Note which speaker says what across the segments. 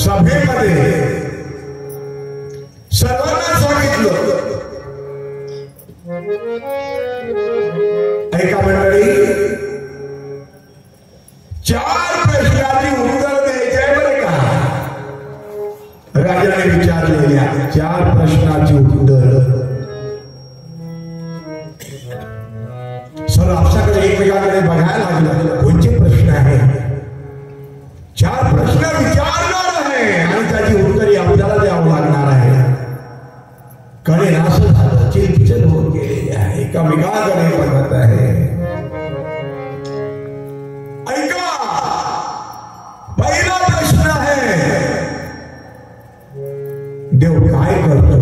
Speaker 1: सभेमध्ये सर्वांना सांगितलं, ऐका मंडळी, 4 प्रश्नाची उत्तर द्यायचे बरं का. राजाने विचारलेल्या 4 प्रश्नाची उत्तर. सर आपल्याकडे एकमेकांकडे बघायला लागलं, कोणते प्रश्न आहेत. 4 प्रश्न विचारणार आहे आणि त्याची उत्तरे आपल्याला द्यावं लागणार आहे. कडे असं झालं, चिलपिचल होत गेलेली आहे, एकामेकांकडे बघत आहे. ऐका, पहिला प्रश्न आहे, देव काय करतो.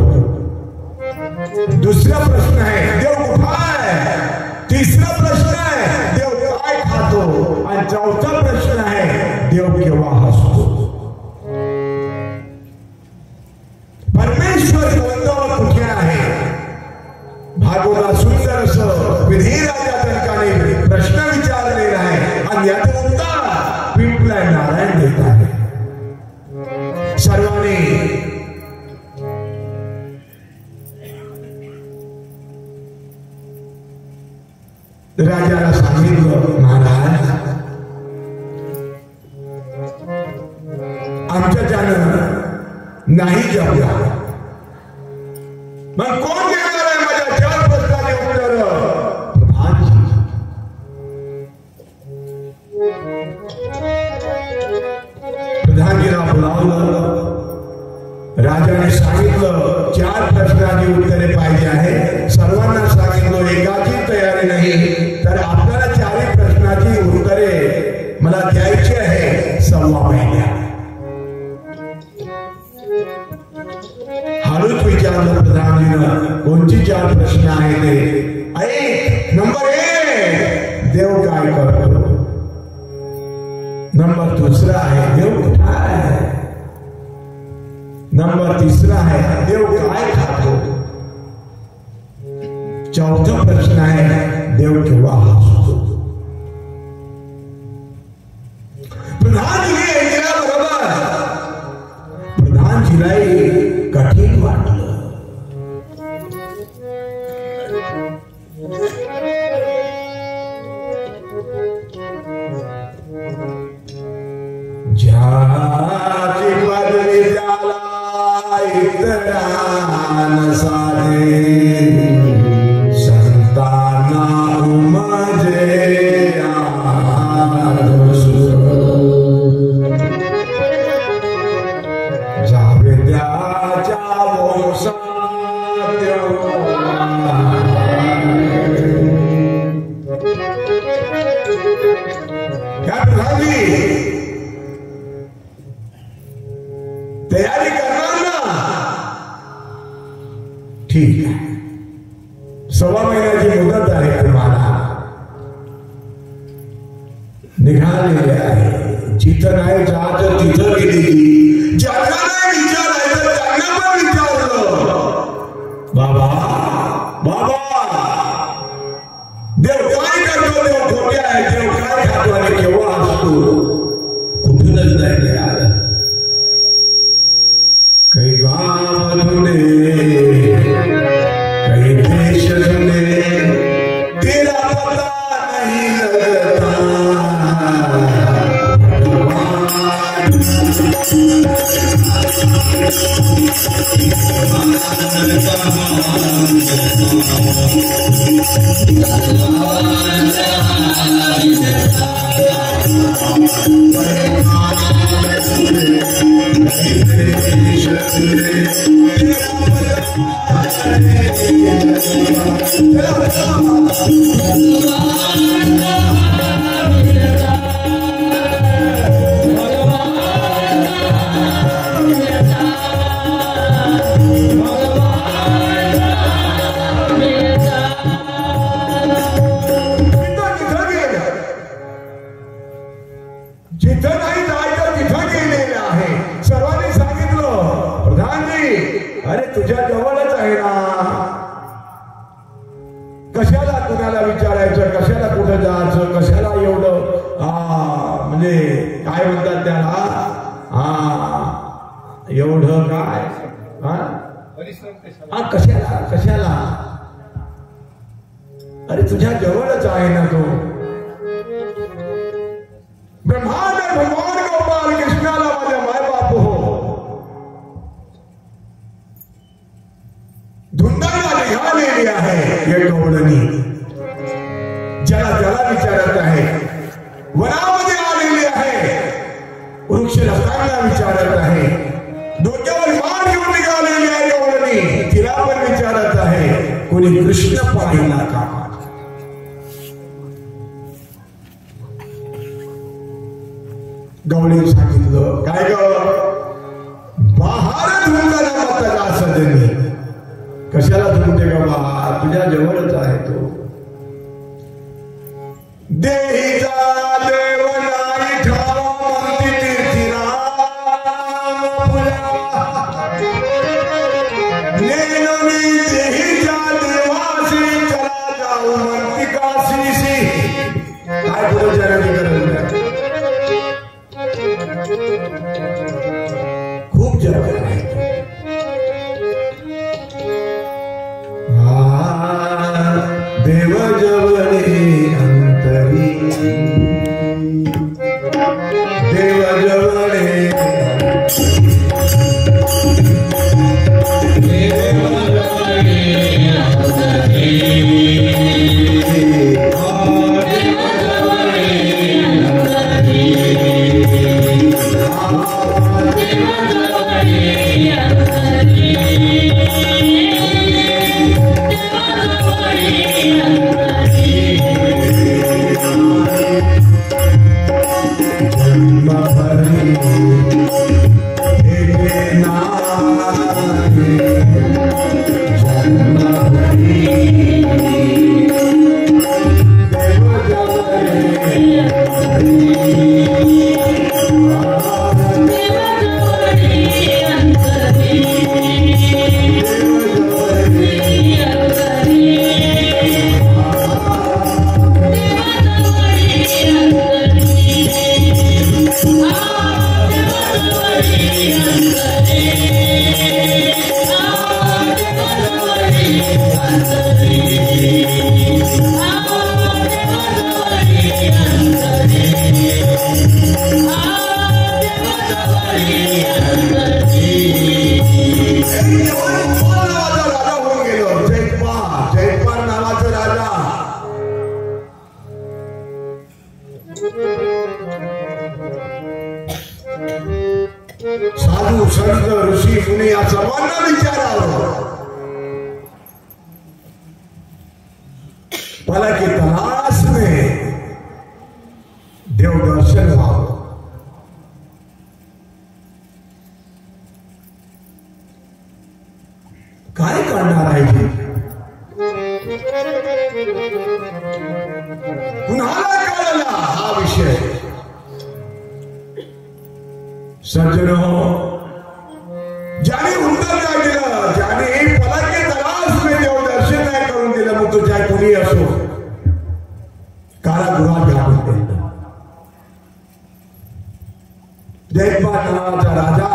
Speaker 1: दुसरा प्रश्न आहे, देव कुठं आहे. तिसरा प्रश्न आहे, देव काय खातो. आणि चौथा प्रश्न आहे, देव केव्हा हसतो. परमेश्वर कोणता कुठे आहे. भागवता सुंदर असं विधी राजा तर्काने प्रश्न विचारलेला आहे आणि याचं उत्तर पिंपला नारायण देत आहे. सर्वांनी राजाला सांगितलं, महाराज आमच्या त्यानं नाही जमला. मग कोण देणार आहे माझ्या 4 प्रश्नाचे उत्तर. प्रधानजीला बोलावलं. राजाने सांगितलं 4 प्रश्नाची उत्तरे पाहिजे आहे. सर्वांना सांगितलं एकाची तयारी नाही, तर आपल्याला 4 प्रश्नाची उत्तरे मला द्यायची आहे 1.25 महिन्यात. हळूच विचारलं प्रधानजीनं, कोणती 4 प्रश्न आहे ते. ऐक, नंबर 1, देव काय करतो. नंबर 2 आहे, देव कुठं आहे. नंबर 3 आहे, देव काय खातो. चौथा प्रश्न आहे, देव केव्हा हसतो. प्रधानजी ऐकल्याबरोबर प्रधानजीलाही कठीण वाटलं. ज्याची पदवी त्याला इतरान साधे, संतांना उमजे जावे त्याच्या वंशात. तयारी करणार ना. ठीक आहे, 1.25 महिन्याची मुदत आहे तुम्हाला. निघालेले आहे. जिथं नाही जात तिथं गेली. ज्यांना नाही विचारायचं त्यांना पण विचारलं, बाबा बाबा देव काय करतो. देव खोटे आहे. देव काय खातो आणि केव्हा असतो. कुठूनच नाही मिळालं. काही कशाला कुणाला विचारायचं, कशाला कुठं जायचं, कशाला एवढं म्हणजे काय म्हणतात त्याला एवढं काय कशाला कशाला. अरे तुझ्या जवळच आहे ना तो ब्रह्मांड भगवान गोपाल कृष्णाला माझ्या माय बाप हो धुंदाला निघालेली आहे. हे गवळणी ज्याला त्याला विचारत आहे, वनामध्ये आलेली आहे, वृक्ष लतांना विचारत आहे, डोक्यावर मान घेऊन निघालेली आहे गवळणी, तिला पण विचारत आहे कोणी कृष्ण पाहिला का. गवळीने सांगितलं काय ग, बाहेर धुंदाला मताला सजनी. कशाला धुंदे ग बा, तुझ्या जवळच आहे तो. देहीचा देव नाही ठावा म्हणती तीर्थीराम नेनमी देहीच्या देवाशी चला जाऊ म्हणती काशीशी. काय पुढे जगाची गरज नाही, खूप जग आहे. देव जवळे अंतरी, देव जवळे साधू संत ऋषी मुनी या सर्वांना विचारावं, भला की तलाश में देव दर्शन व्हावं. काय करणार आहे, कुणाला कळला हा विषय. सज्जनो, ज्याने उत्तर नाही दिलं, ज्याने फलाके तलाश में देव दर्शन नाही करून दिलं, मग तो चाहे कोणी असो कारागृहात घालून दिलं. जयपाल नावाचा राजा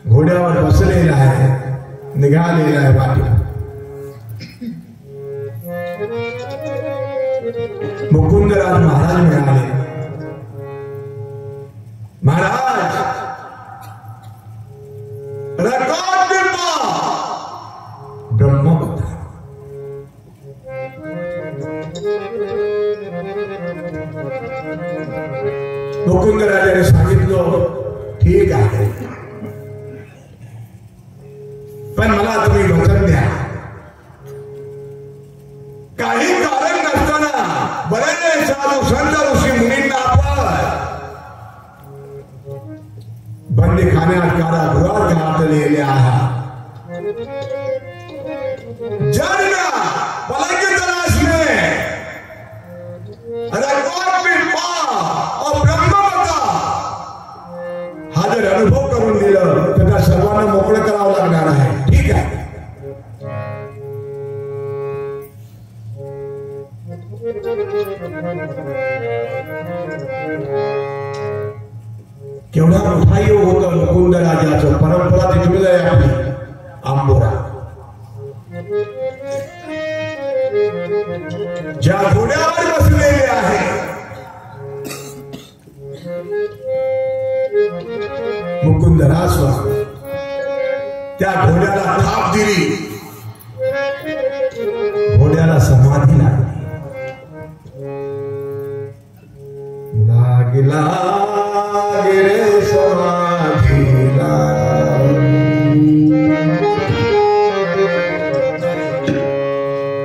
Speaker 1: घोड्यावर बसलेला आहे, निघालेला आहे वाटेला. मुकुंदराज महाराज मिळाले. महाराज मुकुंदराजाने सांगितलं, ठीक आहे, पण मला तुम्ही वचन द्या, काही कारण नसताना बरेच साधू संत ऋषी मुनींना आपण बंदीखान्यात कारागृहात घातलेले आहात, ज्यांना पलंग तलाश में और ब्रह्मवता हा जर अनुभव करून दिलं तर त्या सर्वांना मोकळं करावं लागणार आहे, ठीक आहे. केवढा मोठा योग होतं मुकुंदराजाचं. परंपरा तिथून आहे आपली आंबोरा. ज्या घोड्यावर बसलेले आहे मुकुंदरा स्वामी, त्या घोड्याला थाप दिली, घोड्याला समाधी लागली. लागला गिरे समाधीला,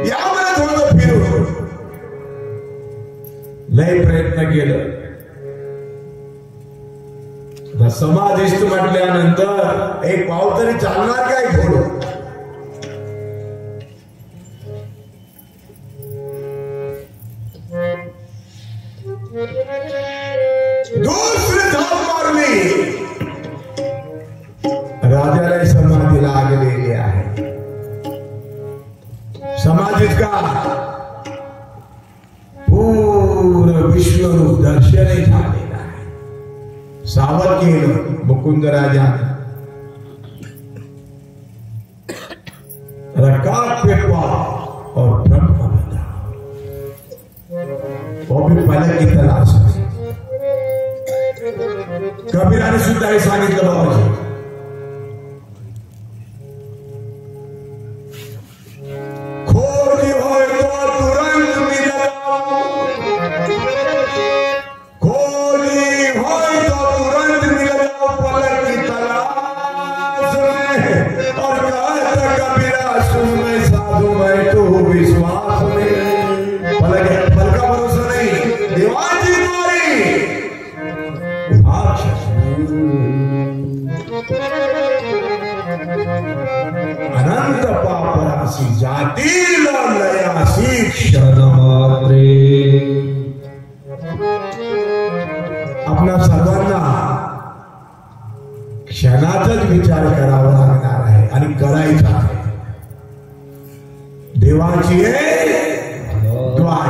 Speaker 1: यामध्ये थोडं फिरून लय प्रयत्न केलं. समाधीस्थ म्हटल्यानंतर एक पाव तरी चालणार काय घोडं. दुसरी थाप मारली, राजाला समाधी लागलेली आहे. समाधीत का पूर्ण विश्वरूप दर्शनही झालेलं आहे. सावध केलं मुकुंदराजा, रकाब पे पाप और ब्रह्म बता, वो भी पलक की तलाश में. कबीराने सुद्धा हे सांगितलं बाबाजी, खोजी होय तो तुरंत मिल जाओ, खोजी होय तो तुरंत मिल जाओ पलक की तलाश में. और कहता कबीरा सुन मैं साधु मैं तो विश्वास में. पलक का भरोसा नहीं, देवाजी तुम्हारी अनंत पापराशी जातील लयाशी क्षण मात्रे. आपल्या सर्वांना क्षणाचाच विचार करावा लागणार आहे आणि करायचा आहे. देवाची द्वार,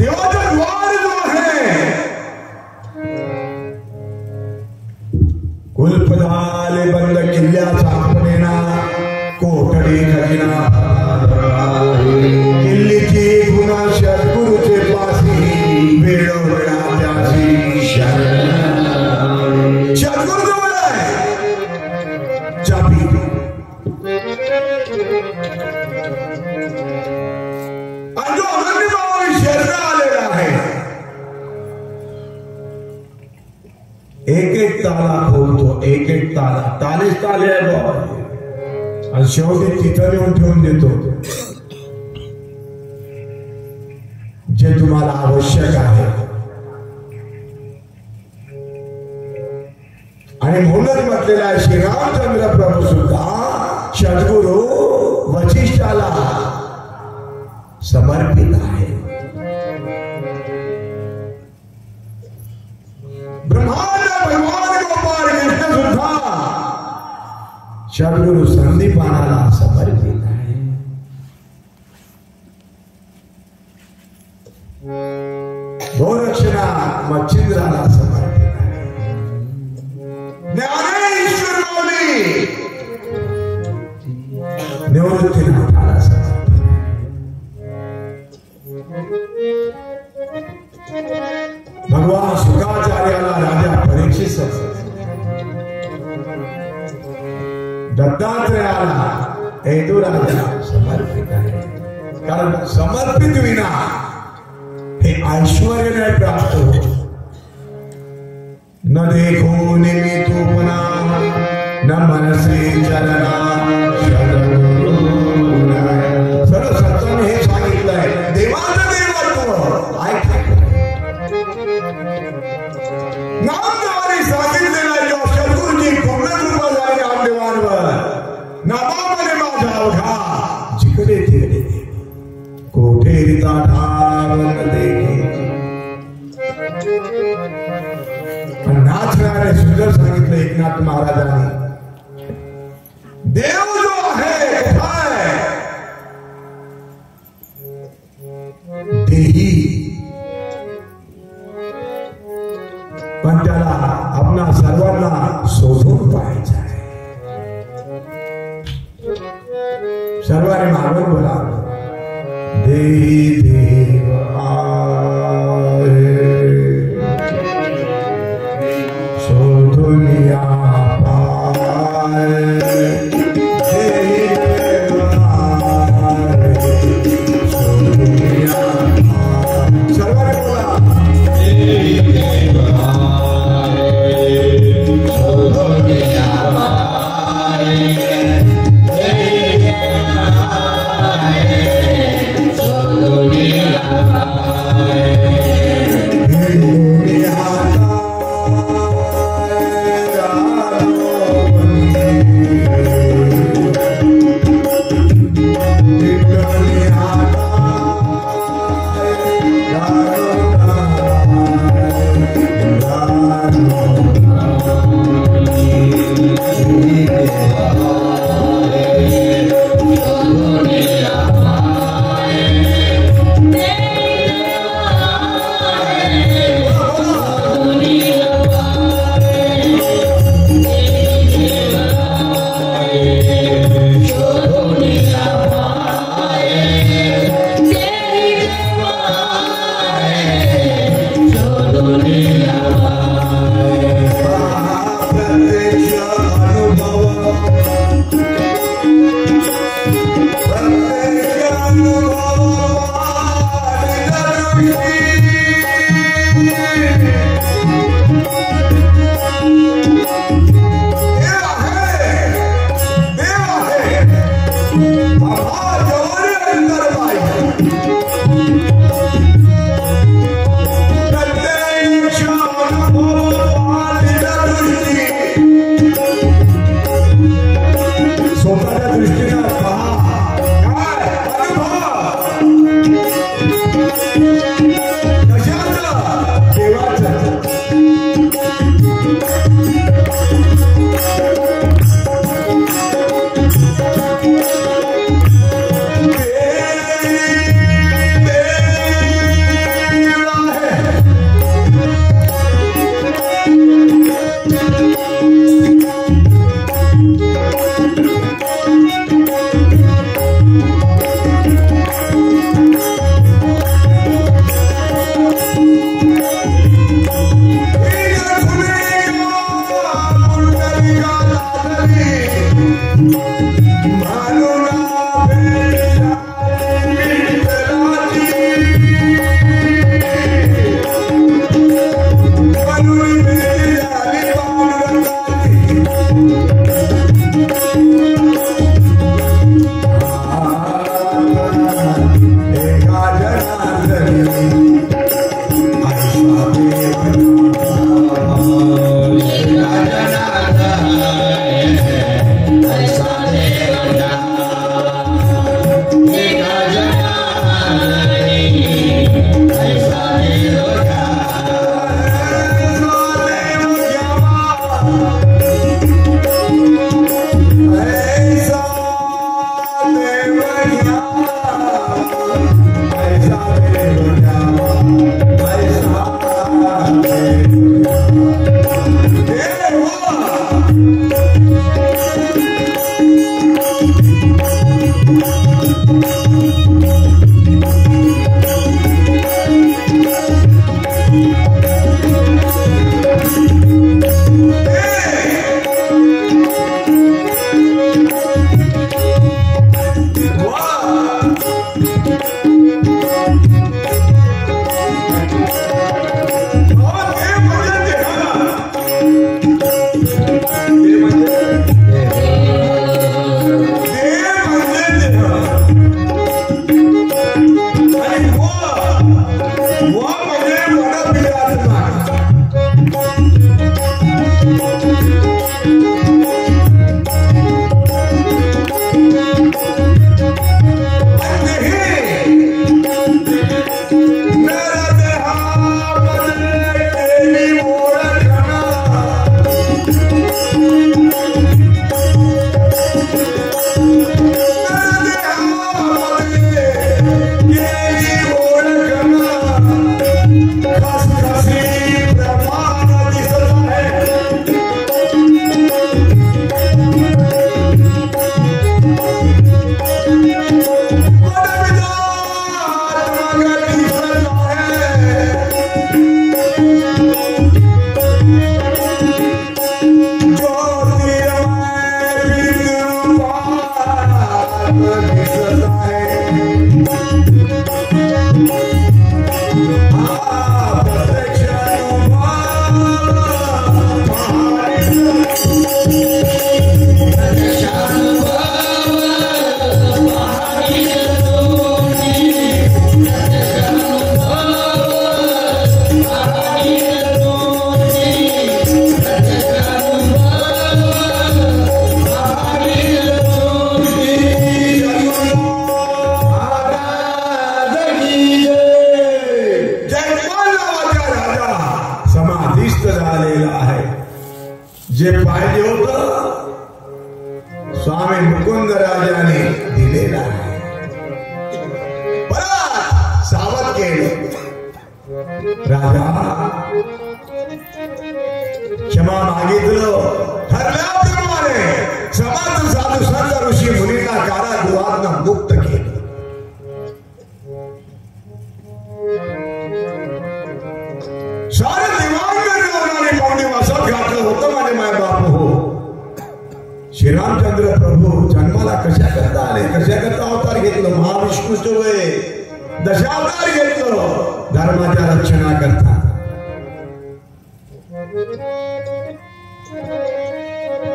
Speaker 1: देवाचा द्वार जो आहे कुलपदाले बंद किल्ल्याचा आपणेना कोठडी खजिना किल्लीची गुन्हा सद्गुरूचे पासी वेळोवेळा त्याची सद्गुरू जवळ आहे चाबी. आणि जो अनन्यभावी शरीर आलेला आहे एक एक ताला खोलतो, एक एक ताला, तालेच ताले आहे बाबा. आणि शेवटी तिथं येऊन ठेवून देतो जे तुम्हाला आवश्यक आहे. आणि म्हणूनच म्हटलेलं आहे श्रीरामचंद्र प्रभू सुद्धा सद्गुरू वशिष्ठाला समर्पित आहे. भगवान गोपाल कृष्ण सुद्धा सद्गुरु संदीपानाला समर्पित आहे. गोरक्षणा मच्छिंद्राला समर्पित आहे. ज्ञानेश्वर माऊली निवृत्तीनाथाला समर्पित आहे. भगवान शुकाचार्याला राजा परीक्षित, दत्तात्रेयाला हेतुराजा समर्पित आहे. कारण समर्पित विना हे ऐश्वर्य नहीं प्राप्त हो। न देखो निमित्तोपना न मनसे चलना सर्व सत्याने हे सांगितलंय। देवाचं देवत्व ऐकायचं नामदेवाने सांगितलेलं आहे। जेव्हा सद्गुरूजी पूर्ण कृपा झाली नामदेवांवर, नामामध्ये माझा अवघा जिकडे तिकडे कोठे रिता ठावन देखे। नाथराने सुंदर सांगितलं एकनाथ महाराजांनी, देव जो आहे काय देही, पण त्याला आपणा सर्वांना शोधून पाहायचं आहे। सर्वांनी मागून बोला, देही देव आहे शोधून या पाय। देही देव आहे शोधून या पाय। सर्वांनी बोला, देही देव आहे शोधून या पाय।
Speaker 2: ऐसा
Speaker 1: जे पाहिजे होतं स्वामी मुकुंद राजाने दिलेलं आहे. परत सावध केलं. राजा क्षमा मागितलं. ठरल्याप्रमाणे समाज साधू संत ऋषी मुनींना कारागृहातून मुक्त केलं. सारं दिवांगण रावणाने पाहुणे वासात घातलं होतं. माझे माय बाप हो, श्रीरामचंद्र प्रभू जन्माला कशा करता आले, कशा करता अवतार घेतलं. महाविष्णूचे वय दशावतार घेतलं धर्माच्या रक्षणा करता.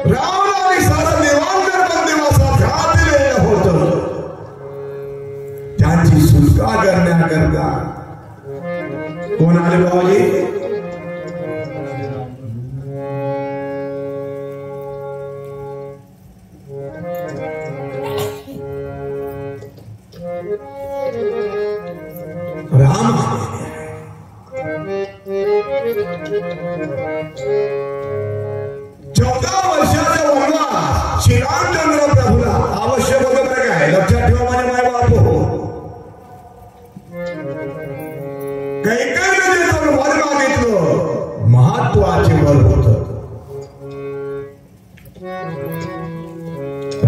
Speaker 1: रावणाने सारं देवांतर बंदिवासात घातलेलं होतं. त्यांची सुटका करण्याकरता कोण आले बाबाजी? राम. 14 वर्षाचा वनवास श्रीरामचंद्र प्रभूला आवश्यक होतं. काय लक्षात ठेवा माझे माय बाप हो. कैकेयीने जे वर मागितलं महत्वाचे वर होतं.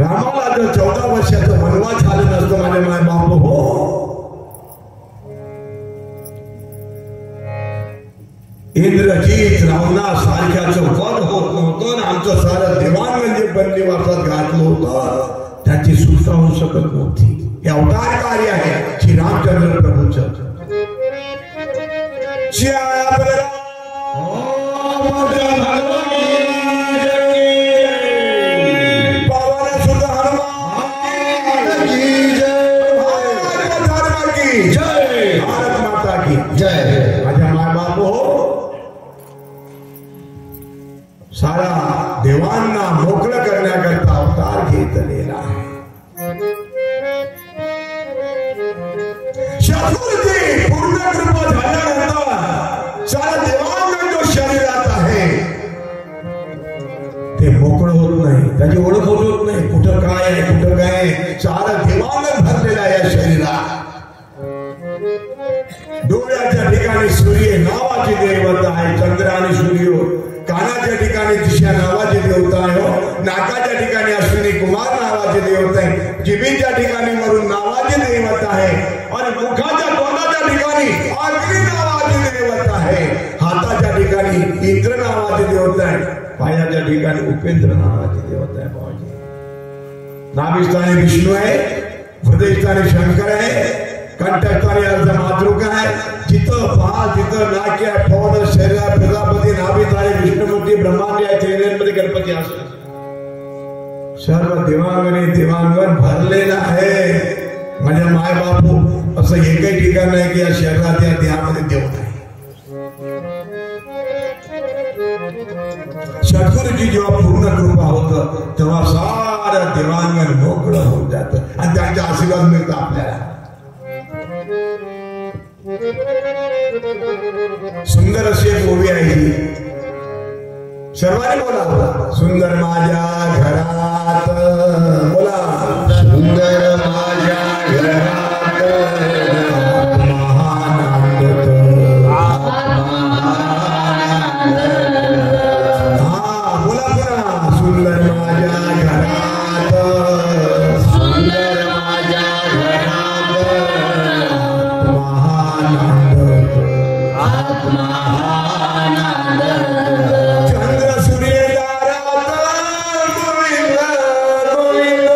Speaker 1: रामाला जर 14 वर्षाचं वनवास झालं नसतं माझे माय बाप हो, इंद्रजीत रावणा सारख्याचं वध होत नव्हतं. आमचं सारं देवांगण जे बंदिवासात घातलं होतं त्याची सुटका होऊ शकत नव्हती. हे अवतार कार्य आहे श्रीरामचंद्र प्रभूचं. भारत माता की जय. माझ्या माय बाप हो, सारा देवांना मोकळं करण्याकरता अवतार घेतलेला आहे. शास्त्राची पूर्ण कृपा झाल्यानंतर सारा देवांगण जो शरीरात आहे ते मोकळं होत नाही. त्याची ओळख होत नाही. कुठं काय आहे, कुठं काय आहे. सारा देवांगण भरलेला आहे या शरीरात. डोळ्याच्या ठिकाणी सूर्य नावाची देवता आहे. चंद्र आणि सूर्य. कानाच्या ठिकाणी दिशा नावाची देवता आहे. नाकाच्या ठिकाणी अश्विनी कुमार नावाची देवता आहे. जिभेच्या ठिकाणी वरुण नावाची देवता आहे. आणि मुखाच्या तोंडाच्या ठिकाणी अग्नी नावाची देवता आहे. हाताच्या ठिकाणी इंद्र नावाची देवता आहे. पायाच्या ठिकाणी उपेंद्र नावाची देवता आहे. बाबाजी नाभिस्थानी विष्णू आहे. हृदयस्थानी शंकर आहे. कंठस्थानी अर्ध मातृका आहे. जिथं पहा तिथं नाक्य पवन शरीर प्रजापती नाभिस्थानी विष्णुमूर्ती ब्रह्मांड आहे. त्रिनेत्रमध्ये गणपती असतो. सर्व देवांगणे देवांगण भरलेलं आहे. माझ्या माय बापू असं एकही ठिकाण नाही की या शरीरात या देहामध्ये देवता आहे. सद्गुरूची जेव्हा पूर्ण कृपा होतं तेव्हा सारं देवांगण मोकळं होऊन जातं आणि त्यांचा आशीर्वाद मिळतो आपल्याला. सुंदर अशी एक ओवी आहे ही. सर्वांनी बोला. सुंदर माझ्या घरात. बोला. सुंदर माझ्या घरात महानंद. हा बोला बोला. सुंदर माझ्या घरात. सुंदर माझ्या घरात महानंद. महानंद. चंद्र सूर्य दारात गोविंद गोविंद.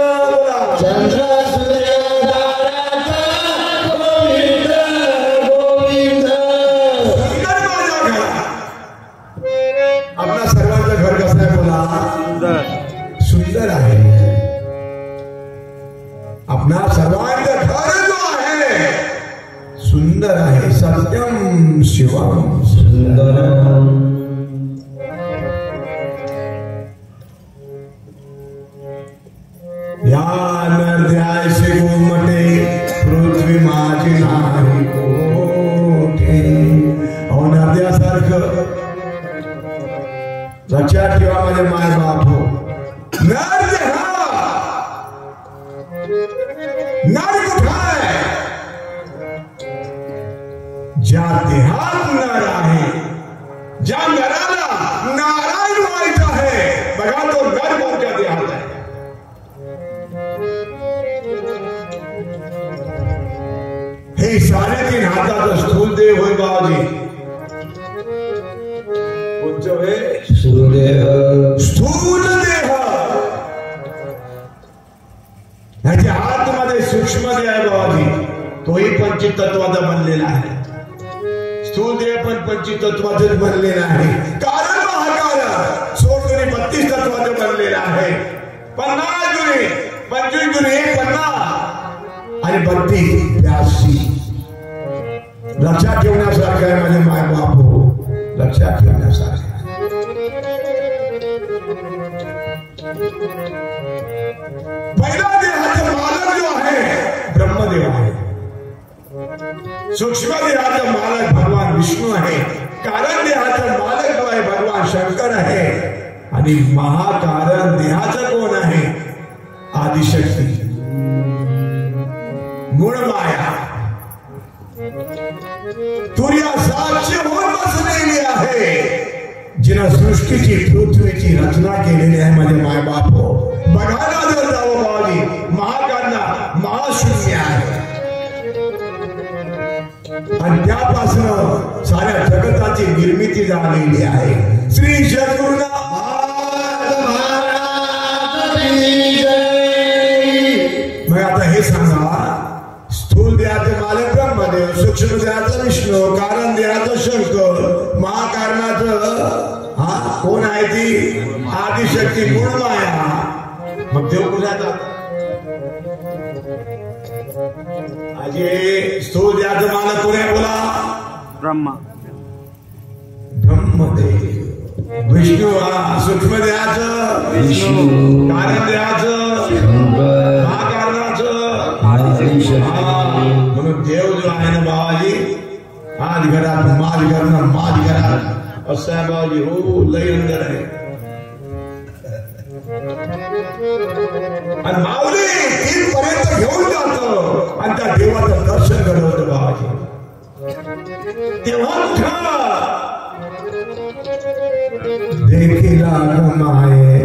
Speaker 1: चंद्र सूर्य दारात गोविंद गोविंद. सुंदर माझ्या घरात. आपल्या सर्वांचं घर कसं आहे बोला. सुंदर आहे. आपल्या सर्वांचं घर जो आहे सुंदर आहे. सत्यम शिवम सुंदरम. या नद्याशी गोमटे पृथ्वी माझी नाही कोठे. अहो नद्यासारखं लक्षात ठेवा माझे माय बाप हो. नर देहा नर कुठाय ज्या देहात नर आहे, ज्या नराला नारायण व्हायचं आहे बघा तो नर मोठ्या देहात आहे. हे साडेतीन हाताचा स्थूल देह होय बाबाजी. स्थूल देह ह्याच्या आतमध्ये सूक्ष्म देह आहे बाबाजी, तोही पंचतत्वाचा बनलेला आहे. स्थूल देह पण पंचतत्वाचेच बनलेला आहे. कारण महाकाय 16 दुनी 32 तत्वाचं बनलेलं आहे. 50 दुनी 25 दुनी 50 आणि 32 82. लक्षात ठेवण्यासारखं आहे माझे माय बाप हो, लक्षात ठेवण्यासारखं. पहिला देहाचा मालक जो आहे ब्रह्मदेव आहे. सूक्ष्म देहाचा मालक भगवान विष्णू आहे. कारण देहाचा मालक जो आहे भगवान शंकर आहे. आणि महाकारण देहाचा कोण आहे? आदिशक्ती मूळ माया तुर्या साक्ष होऊन बसलेली आहे. जिनं सृष्टीची पृथ्वीची रचना केलेली आहे माझे माय बाप हो. बघायला जर जावं बाबाजी, महाकारणा महाशून्य आहे आणि त्यापासून साऱ्या जगताची निर्मिती झालेली आहे. श्री सद्गुरुनाथ मग आता हे सांगा, स्थूल देहाचे मालक ब्रह्मदेव, सूक्ष्म देहाचा विष्णू, कारण देहाचा शंकर, महाकारणाचं कोण आहे ती आदिशक्ती मूळ माया. मग देव कुठे जातात? आजी स्थूल देहाचं मालक कोण आहे बोला?
Speaker 2: ब्रह्मा.
Speaker 1: ब्रह्मदेव. विष्णू सूक्ष्म देहाचं विष्णू, कारण देहाचं महाकारणाचं म्हणून देव जो आहे ना बाबाजी, आज घरात माल घरात माल घरात असं आहे बाबाजी हो. लय अंदर आहे आणि माऊली तिथपर्यंत घेऊन जातो आणि त्या देवाचं दर्शन घडवतं बाबाजी. तेव्हा देखील माये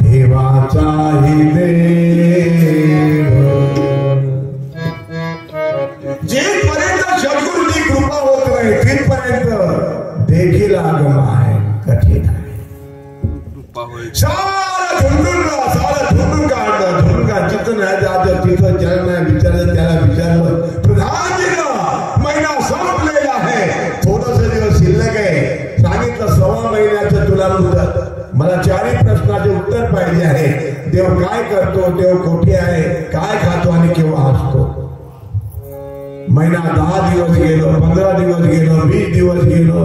Speaker 1: देवाचाही देव. जेपर्यंत सद्गुरूची कृपा होत नाही तिथपर्यंत देखील आगम आहे, कठीण आहे. सारा धुंडून काढलं, धुंडून का जिथं नाही जात तिथं ज्याला नाही विचारलं त्याला विचारलं. प्रधानजीनं महिना संपलेला आहे, थोडस दिवस शिल्लक आहे. सांगितलं 1.25 महिन्याचं तुला उत्तर. मला 4 प्रश्नाचे उत्तर पाहिजे आहे. देव काय करतो, देव कोठे आहे, काय खातो आणि केव्हा असतो. महिना 10 दिवस गेलो, 15 दिवस गेलो, 20 दिवस गेलो.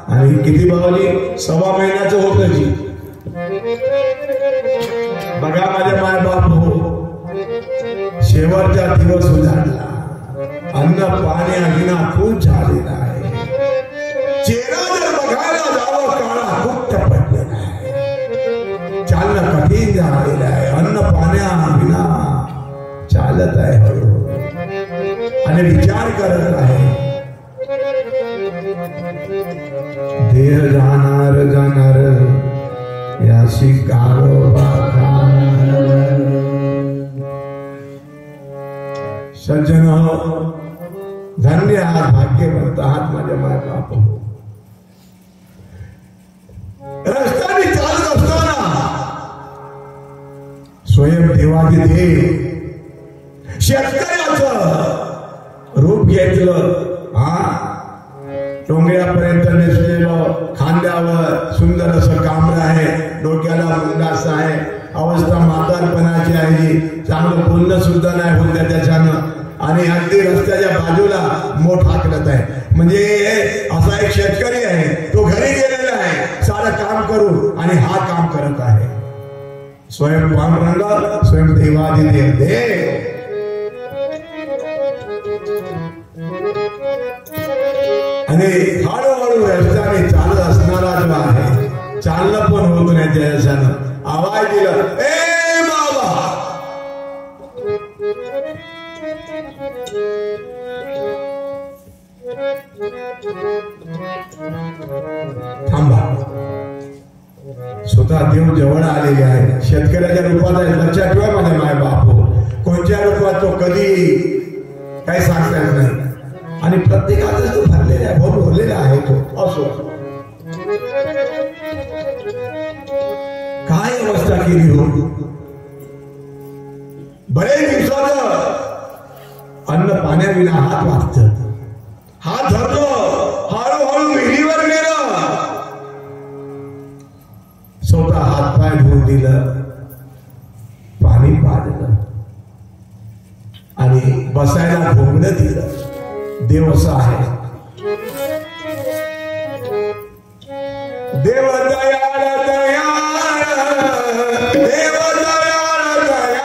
Speaker 1: आणि किती बाबाजी 1.25 महिन्याचं होतं जी. बघा माझे माय बाप हो, शेवटचा दिवस उजाडला. अन्न पाणी अगिना खूप झालेला आहे. चेहरा जर बघायला जावं काळा खूप पडलेला आहे. चालणं कठीण झालेलं आहे. अन्न पाण्याविना चालत आहे हळूहळू आणि विचार करत आहे. देह जाणार जाणार याशी गारोबा सज्जन धन्य आहात, भाग्यवंत आहात माझे माय बाप. रस्त्याने चालत असताना स्वयं देवादिदेव शेतकऱ्याचं रूप घेतलं. डोंगरापर्यंत नेसलेलं, खांद्यावर सुंदर असं कांबळ आहे, डोक्याला मुंडासा आहे, अवस्था म्हातारपणाची आहे, चांगलं बोलणं सुद्धा नाही होत त्याच्यानं. आणि अगदी रस्त्याच्या बाजूला मोठ हाकलत आहे. म्हणजे असा एक शेतकरी आहे, तो घरी गेलेला आहे सारं काम करू आणि हा काम करत आहे. स्वयं पांडुरंग, स्वयं देवादिदेव देव. आणि हळूहळू रस्त्याने चालत असणारा जो आहे, चालणं पण होत नाही त्याच्यानं. आवाज दिला, ए बाबा. थांबा. स्वतः देव जवळ आलेले आहे, शेतकऱ्याच्या रूपात आहे. लक्षात ठेवा माझ्या माय बाप, कोणत्या रूपात तो कधी काही सांगता येत नाही. आणि प्रत्येकाचा तो भरलेला आहे, भाऊ भरलेला आहे तो. असो काय अवस्था केली हो. बरेच दिवसाचं अन्न पाण्याविना हात वाचत, हात धरतो, हळूहळू विहिरीवर गेलं, स्वतः हात पाय धुवून दिलं, पाणी पाजलं आणि बसायला घोंगडं दिलं. देव असा आहे. देव दयाळ दयाळ, देव दयाळ दयाळ.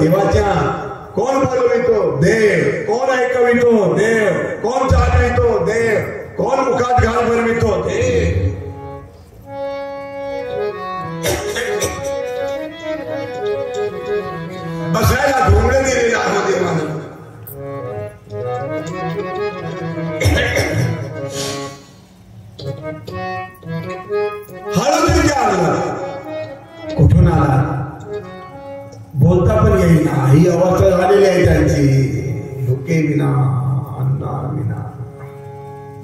Speaker 1: देवाच्या. कोण बोलवितो? देव. कोण ऐकवितो? देव. कोण चालवितो? देव. कोण मुखात घाल भरवितो? देव. बसायला घोंगडे दिलेला आहे देवानं. हळूच विचारलं, कुठून आला? बोलता पण येईना. ही अवस्था झालेली आहे त्यांची. डोके विना, अन्ना विना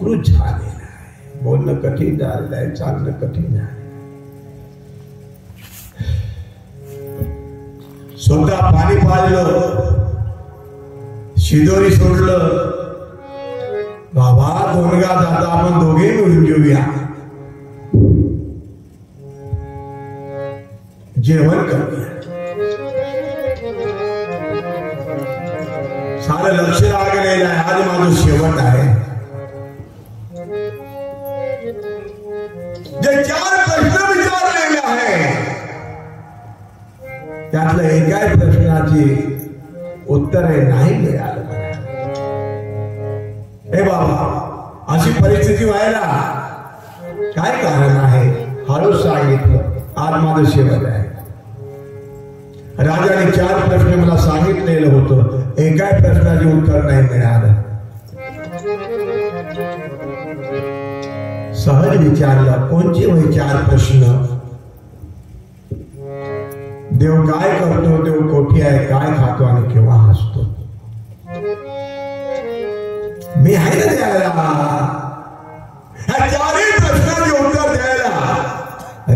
Speaker 1: क्रूज झालेला आहे. बोलणं कठीण झालेलं आहे, चालणं कठीण झालं. स्वतः पाणी पाजलं, शिदोरी सोडलं. बाबा दोनगा जाता आपण दोघे मिळून घेऊया, जेवण करूया. सारं लक्ष लागलेलं आहे. आज माझं शेवट आहे. जे 4 प्रश्न विचारलेले आहे त्यातलं एकाही प्रश्नाची उत्तरे नाही मिळालं. हे बाबा, अशी परिस्थिती व्हायला काय कारण आहे? हळूच सांगितलं, आज माझं शेवट आहे. राजाने 4 प्रश्न मला सांगितलेलं होतं, एकाही प्रश्नाचे उत्तर नाही मिळालं. सहज विचारलं, कोणचे वय 4 प्रश्न? देव काय करतो? देव कोठे आहे? काय खातो आणि केव्हा हसतो? मी आहे ना द्यायला. ह्या 4ही प्रश्नाचे उत्तर द्यायला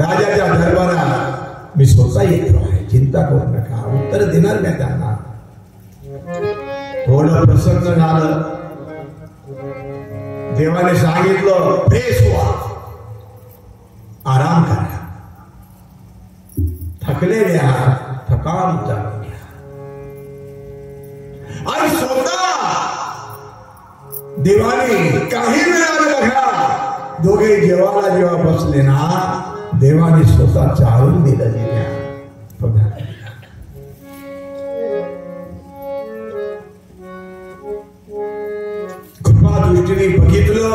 Speaker 1: राजाच्या दरबारात मी स्वतः येतो आहे. चिंता करू नका, उत्तर देणार नाही त्यांना. थोडं प्रसन्न झालं. देवाने सांगितलं, फ्रेश व्हा, आराम करा, थकलेले आहात, थकान जाणून घ्या. आणि स्वतः देवाने काही मिळालं बघा. दोघे जेवायला जेव्हा बसले ना, देवाने स्वतः चाळून दिलं. दिल्या बघा, कृपा दृष्टीने बघितलं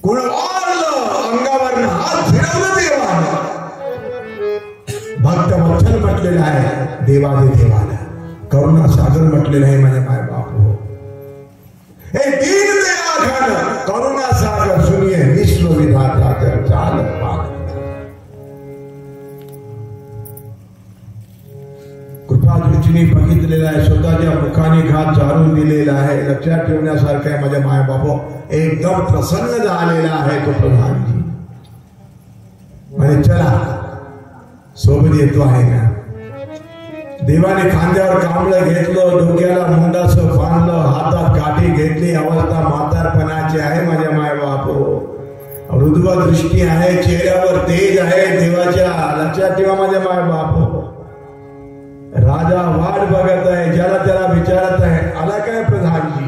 Speaker 1: कोण वाढलं अंगावर हात फिरवलं देवानं. भक्त वत्सल म्हटलेलं आहे देवाने देवाला, करुणा सागर म्हटलेलं आहे माझे माय बाप हो. हे दीन दया घन करुणा सागर सुनिए विश्व विधाता जग चालत पाहत. कृपा दृष्टीने बघितलेला आहे, स्वतःच्या मुखाने घात झाडून दिलेला आहे. लक्षात ठेवण्यासारखं आहे माझ्या माय बाप, एकदम प्रसन्न झालेला आहे तो प्रधानजी. म्हणजे चला सोबत येतो आहे ना. देवाने खांद्यावर कांबळं घेतलं, डोक्याला मुंडासं बांधलं, हातात काठी घेतली. अवस्था म्हातारपणाची आहे माझ्या माय बाप, हृदय दृष्टी आहे, चेहऱ्यावर तेज आहे देवाच्या. लक्षात ठेवा माझ्या माय बाप. राजा वाट बघत आहे, ज्याला त्याला विचारत आहे आला काय प्रधानजी.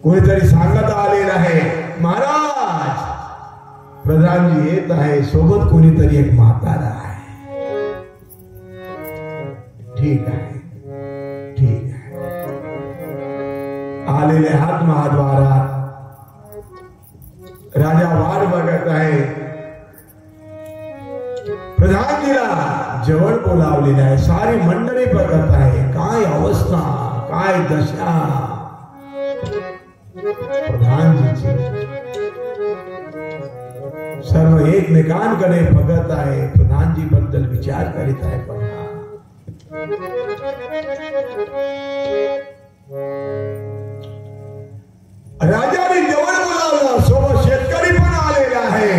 Speaker 1: कोणीतरी सांगत आलेला आहे महाराज प्रधानजी येत आहे, सोबत कोणीतरी एक म्हातारा आहे. ठीक आहे ठीक आहे. आलेले हात महाद्वारात. राजा वाट बघत आहे. प्रधानजीला जवळ बोलावलेलं आहे. सारी मंडळी बघत आहे. काय अवस्था, काय दशा प्रधानजीची. सर्व एकमेकांकडे बघत आहे, प्रधानजी बद्दल विचार करीत आहे. पण राजाने जवळ बोलावलं, सोबत शेतकरी पण आलेला आहे.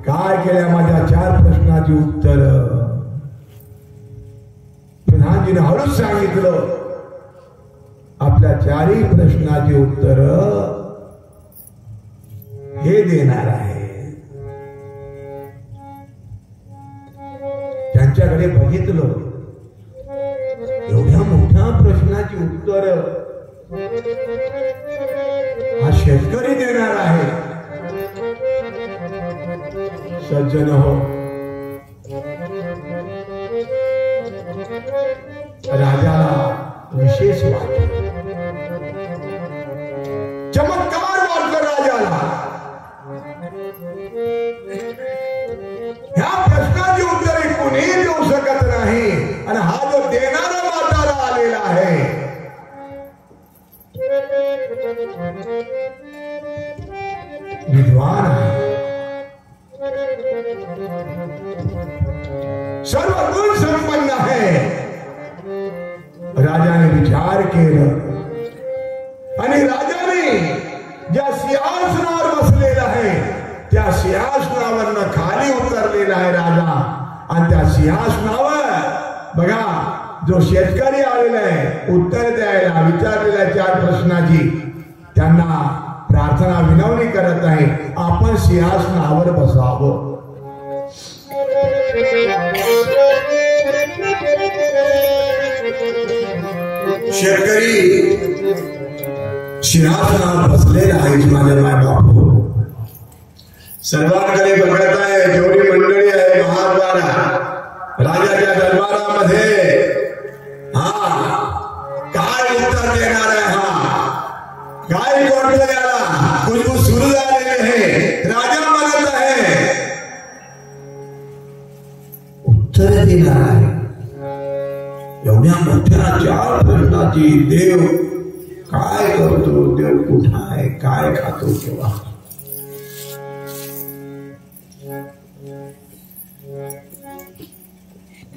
Speaker 1: काय केल्या माझ्या 4 प्रश्नाची उत्तर प्रधानजीने हळूच सांगितलं. आपल्या 4ही प्रश्नाची उत्तर हे देणार आहे. त्यांच्याकडे बघितलं, एवढ्या मोठ्या प्रश्नाची उत्तर हा शेतकरी देणार आहे. सज्जन हो, राजाला विशेष वाटलं, चमत्कार वाटलं राजाला. ह्या प्रश्नाची उत्तरे कोणीही देऊ शकत नाही. आणि हा जो देणारा म्हातारा आलेला आहे विद्वान आहे, सर्व गुण संपन्न आहे. राजाने विचार केलं आणि राजाने ज्या सिंहासनावर बसलेला आहे त्या सिंहासनावरनं खाली उतरलेला आहे राजा. आणि त्या सिंहासनावर बघा जो शेतकरी आलेला आहे उत्तर द्यायला, विचारलेल्या 4 प्रश्नाची, त्यांना प्रार्थना विनवणी करत आहे आपण सिंहासनावर बसावं. शेतकरी सिंहासनावर बसलेला आहे माझ्या माय बापू. सर्वांकडे बघत आहे, जेवढी मंडळी आहे महाद्वारा राजाच्या दरबारामध्ये. काय उत्तर देणार आहे हा, काय कोणतं याला कुजबूज सुरू झालेली आहे. राजा म्हणत आहे उत्तर देणार आहे. एवढ्या मोठ्या 4 प्रश्नाची देव काय करतो, देव कुठं आहे, काय खातो केव्हा.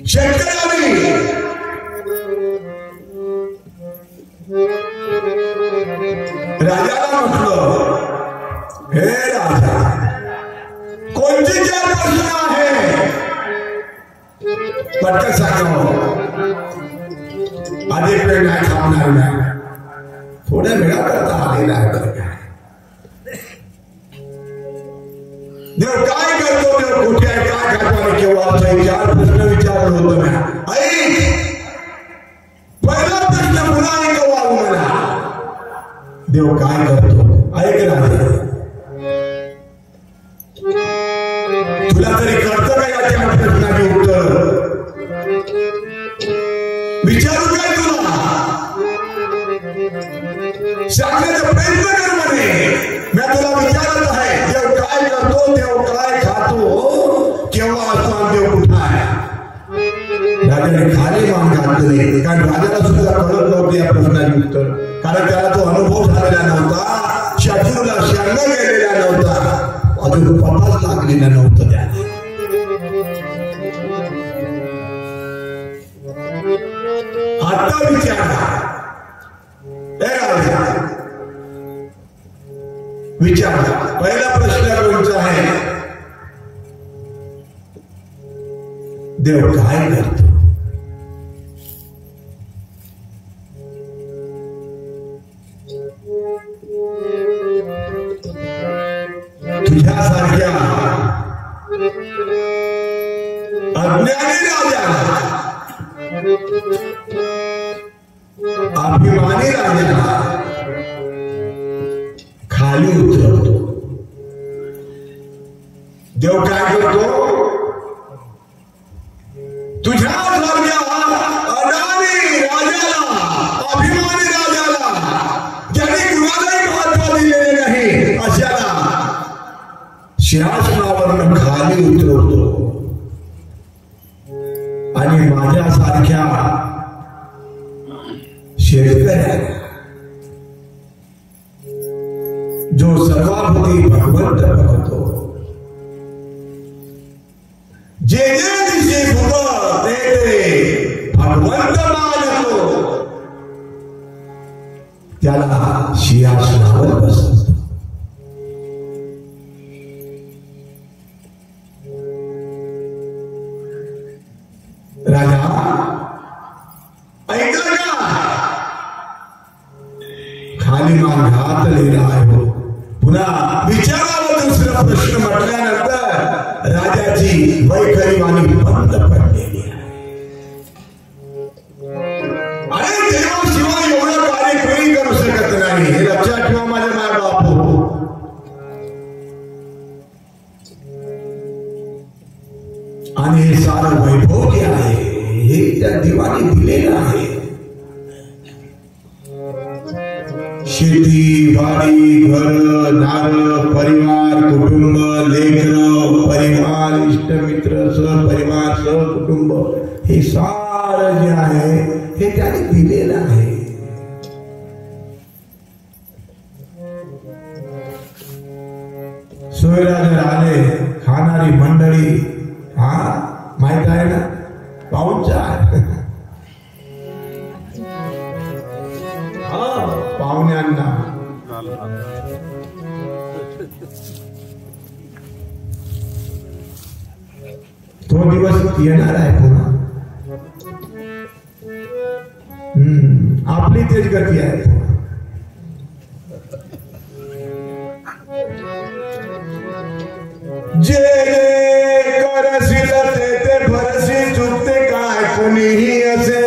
Speaker 1: शेतकऱ्यांनी राजाला म्हटलं हे राजा कोणते 4 प्रश्न आहे पटकन सांगा. अधिक वेळ नाही थांबणार नाही, थोड्या वेळा करता आलेला आहे. बरं काय देव काय करतो, देव कुठे आहे, काय खातो आणि केव्हा. 4 प्रश्न विचारलं होतं मी. पहिला प्रश्न पुन्हा ऐकवा मला, देव काय करतो. ऐक राजा, तुला तरी कळतं का या 4 प्रश्नाचे उत्तर. विचारू काय तुला, सांगण्याचा प्रयत्न कर म्हणे. राजाने खाली मान घातली, कारण राजाला सुद्धा कळत नव्हते या प्रश्नाचे उत्तर, कारण त्याला तो अनुभव झालेला नव्हता, शत्रूला शरण गेलेला नव्हता, अजून पताच लागलेला नव्हतं त्याला. आता विचारला पहिला प्रश्न कोणता आहे, देव काय करतो? तुझ्यासारख्या अज्ञानी राजाला, अभिमानी राजाला खाली उतरवतो. देव काय करतो? तुझ्यासारख्या अडाणी राजाला, अभिमानी राजाला, ज्याने कुणालाही महत्व दिलेले नाही अशाला सिंहासनावरून खाली उतरवतो आणि माझ्यासारख्या शेतकऱ्याला, जो सर्वाभूती भगवंत बघतो, जे दिशे भगवत ते भगवंत मानतो, त्याला सिंहासनावर बसवतो. राजा ऐकलं का? खाली मान घातलेला आहे. पुन्हा विचारावर दुसरा प्रश्न म्हटल्यानंतर राजाची वैखरी वाणी बंद पडलेली आहे. अरे देवाशिवाय एवढं कार्य कोणी करू शकत नाही, हे लक्षात ठेवा माझे माय बापू. आणि हे सारं वैभव जे आहे हे त्या देवाने दिलेलं आहे. शेती, वाडी, घर, नार, परिवार, कुटुंब, लेकर, परिवार, इष्टमित्र, सहपरिवार, सहकुटुंब, हे सारं जे आहे हे त्याने दिलेलं आहे. सोयराजर आले, खाणारी मंडळी, हा माहित आहे ना, पाहुणचार, पाहुण्यांना तो दिवस येणार आहे पुन्हा. आपली तेच गती आहे. जे करशील ते भरशी, चुकते काय कोणीही असे,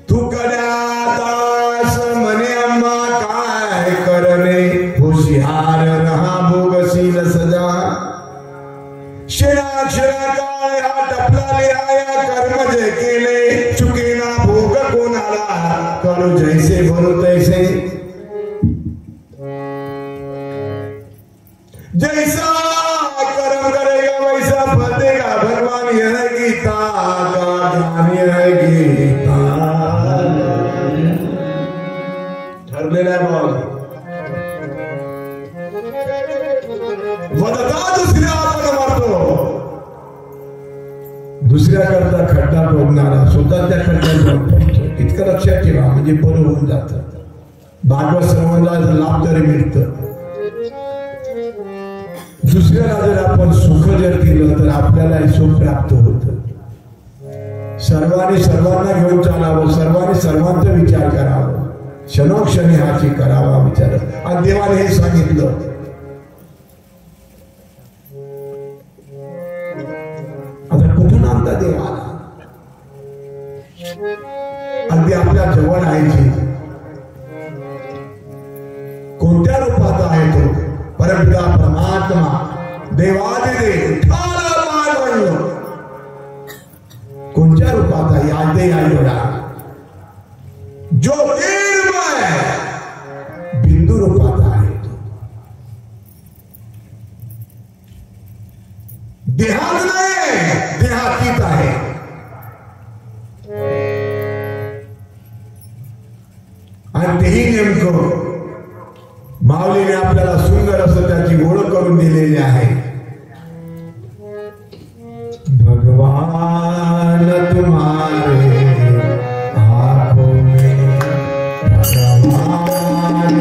Speaker 1: तू कड्यातास म्हणे अम्मा काय करणे, हुशियार रहा भोगशील सजा. क्षणाक्षणा काय हा टपला लिहाया, कर्म जे केले चुकेना भोग कोणाला, करू जैसे भरू तैसे. जैसा कर्म करेगा वैसा फल देगा भगवान, यह है गीता का ज्ञान, यह है गीता. ठरलेला आहे बघ. वदता दुसऱ्या आपण मारतो, दुसऱ्या करता खड्डा बघणारा स्वतः त्या खड्ड्यात जाऊन पडतो. इतकं लक्षात ठेवा, म्हणजे बरं होऊन जातं. भागवत सर्वांना लाभ तरी मिळतं. दुसऱ्याला जर आपण सुख जर दिलं तर आपल्याला सुख प्राप्त होत. सर्वांनी सर्वांना घेऊन चालावं, सर्वांनी सर्वांचा विचार करावा, क्षणोक्षणी हाची करावा विचार. आणि देवाने हे सांगितलं. आता कुठून आणता देवाला? अगदी आपल्या जवळ आहे. कोणत्या रूपात आहे तो? परमपिता परमात्मा देवादिदेव कोणत्या रूपात आहे? आदे आयोडा ज्योतिर्मय बिंदू रूपात आहे. देहात नाही, देहातीत आहे. माऊलीने आपल्याला सुंदर असं त्याची ओळख करून दिलेली आहे. भगवान तुम्हारे आंखों में, भगवान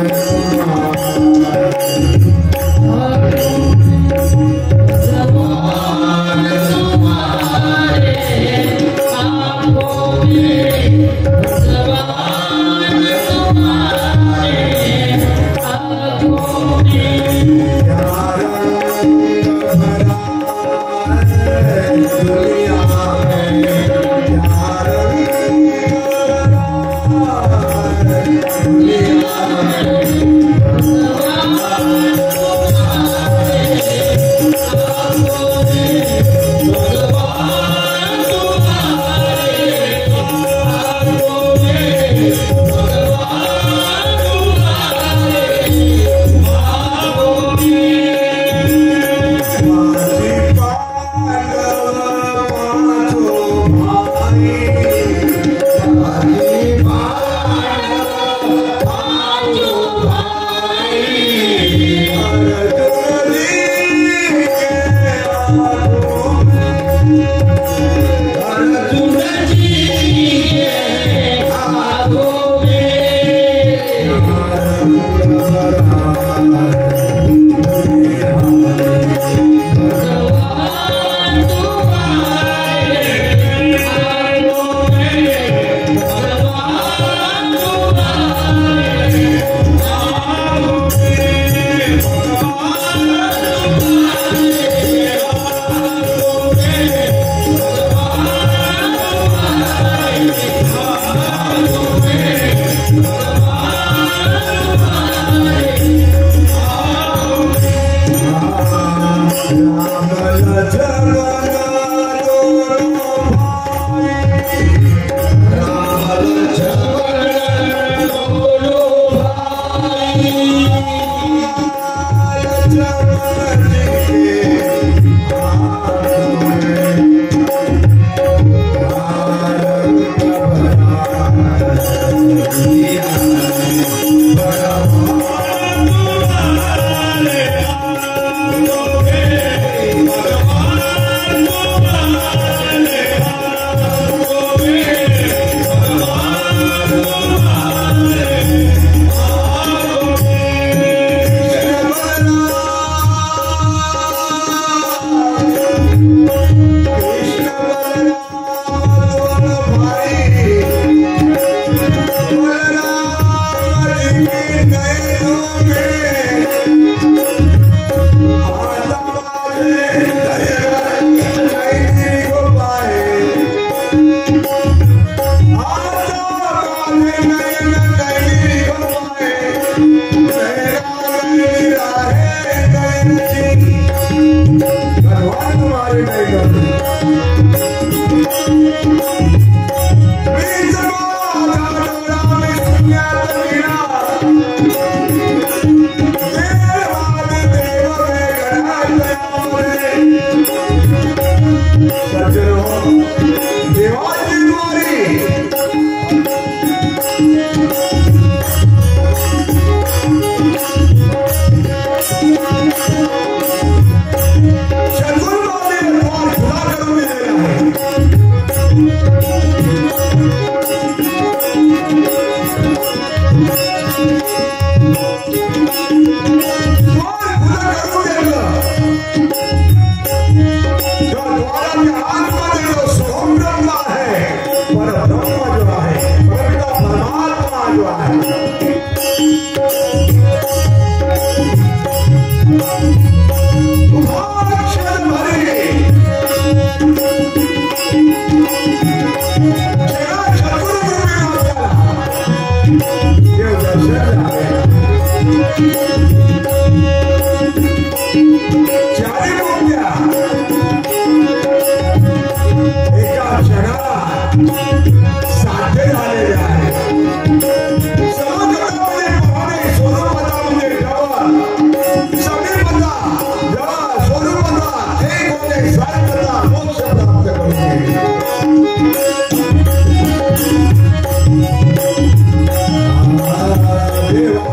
Speaker 1: देवा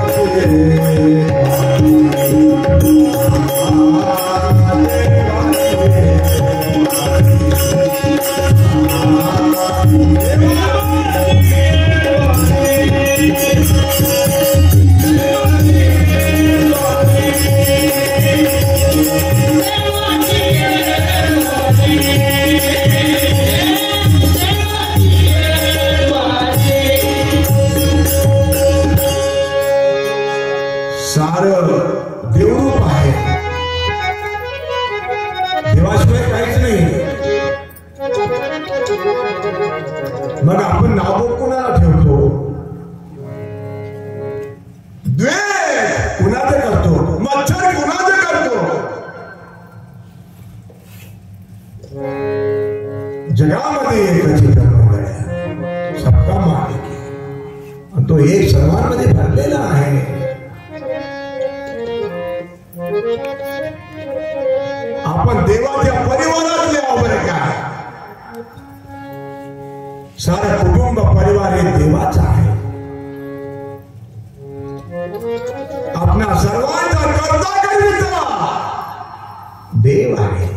Speaker 1: देवाच्या परिवारातले आवर काय सारा कुटुंब परिवार हे देवाचा आहे. आपल्या सर्वांचा कर्ता करीता देव आहे.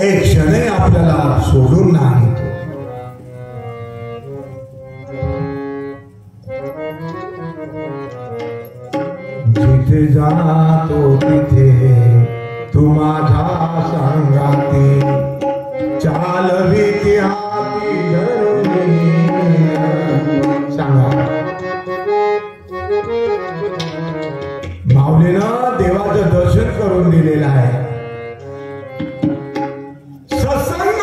Speaker 1: एक क्षण आपल्याला सोडून नाही. जिथे जातो तिथे तू माझ्या संगाती चालवी ती हाती धरून सांगा. माऊलीनं देवाचं दर्शन करून दिलेलं आहे. सत्संग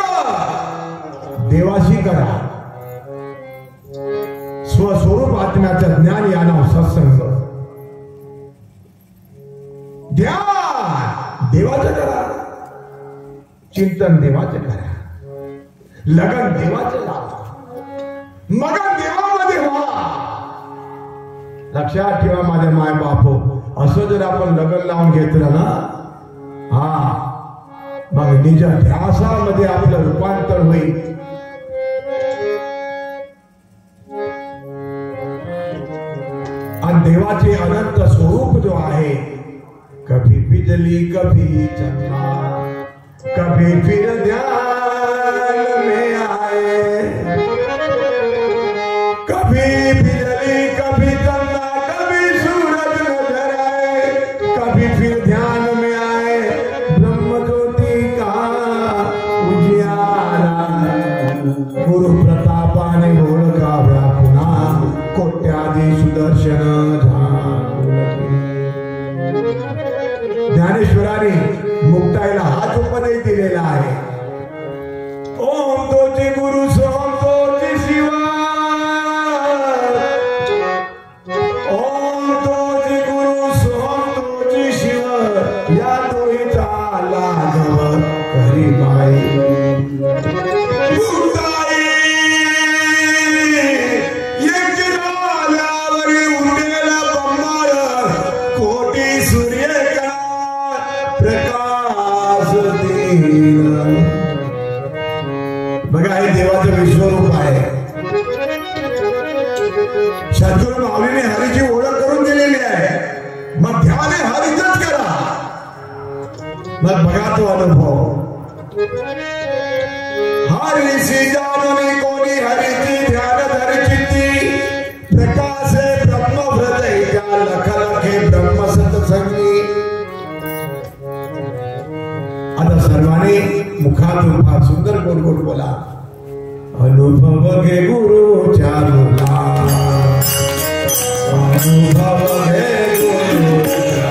Speaker 1: देवाशी करा. स्वस्वरूप आत्म्याचं ज्ञान या नाव सत्संग. ध्यान देवाचं करा. चिंतन देवाचं करा. लगन देवाचं लावा. मगन देवामध्ये व्हा. लक्षात ठेवा माझे माय बापो, असं जर आपण लगन लावून घेतलं ना, हा मग निज ध्यासामध्ये आपलं रूपांतर होईल. आणि देवाचे अनंत स्वरूप जो आहे, कभी बिजली कभी चंदा कभी फिर ध्यान में आए. कभी बिजली कभी चंदा कभी सूरज नजर आए. कभी फिर ध्यान में आए ब्रह्म ज्योति का उजियारा. गुरु प्रतापाने ओळखा व्यापुना कोट्यादी सुदर्शन ज्ञानेश्वराने मुक्ताईला हाच उपदेश दिलेला आहे. ओम तोचे गुरु सोम तोचे शिवा. ओम तोचे गुरु सोम तोचे शिवा. या तोहीचा लाघव करी बाई. मुक्ताई यज्ञ झाल्यावर उठेला बंबाळ कोटी सूर्य प्रकाश दिन. बघा हे देवाचं विश्वरूप आहे. सद्गुरू माऊलीने हरीची ओळख करून दिलेली आहे. मग ध्यान हरीचंच करा. मग बघा तो अनुभव. हरीची जाणून कोणी हरीची ध्यान धरचित्ती. प्रकाश ब्रह्म हृदय त्या लख लखे ब्रह्म सत्संगी. आता सर्वांनी मुखातून फार सुंदर गोड गोड बोला. अनुभव घे गुरुच्या मुला. अनुभव घे गुरुच्या.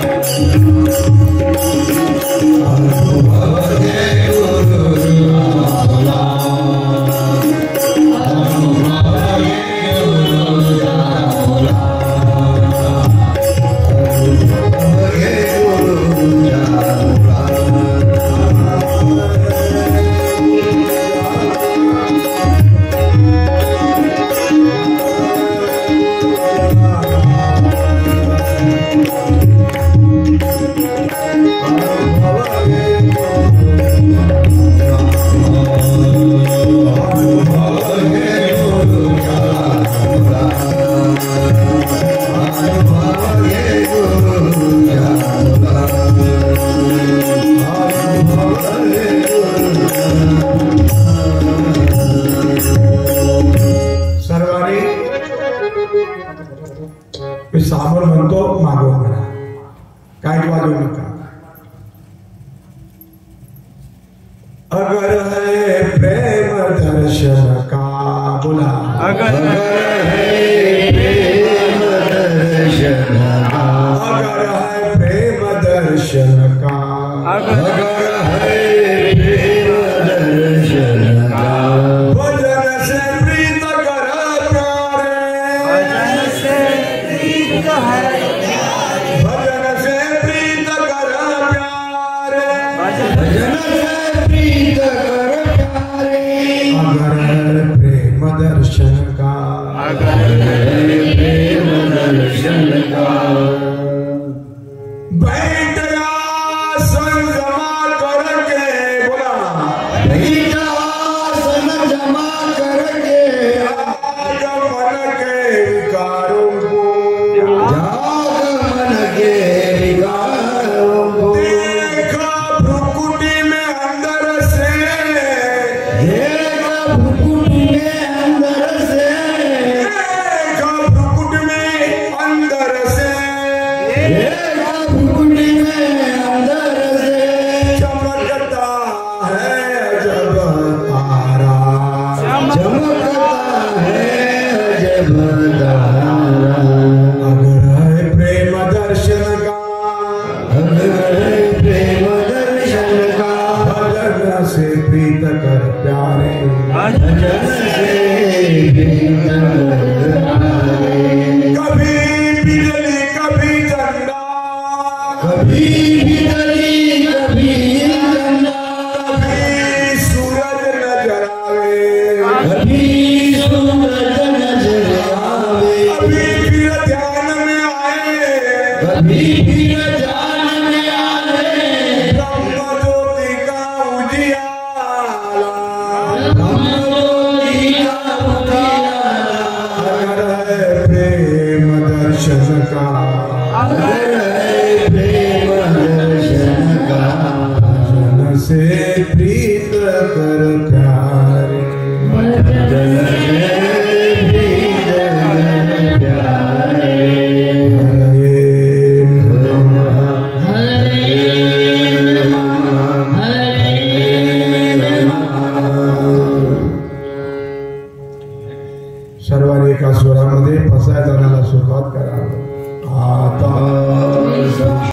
Speaker 1: अनुभव घे गुरुच्या मुला. अनुभव घे गुरुच्या मुला. अनुभव घे गुरुच्या मुला. सामोर म्हणतो मागवून म्हणा. काय वाजवू नका. अगर है प्रेम दर्शन का बोला. अगर है प्रेम दर्शन का. अगर है प्रेम दर्शन का. अगर है प्रेम दर्शन का. भजन से प्रीत कर प्यारे. भजन से प्रीत है. भजन से प्रीत कर प्यारे. भजन से प्रीत कर प्यारे. अगर प्रेम दर्शन का. अगर प्रेम दर्शन का. बैठ का,
Speaker 2: प्रेम दर्शन का,
Speaker 1: जन से प्रीत कर प्यारे,
Speaker 2: जन से प्रीत कर प्यारे।
Speaker 1: हरे नमः
Speaker 2: हरे नमः हरे नमः।
Speaker 1: सर्वांनी एका स्वरामध्ये फसायला सुरुवात करा. आता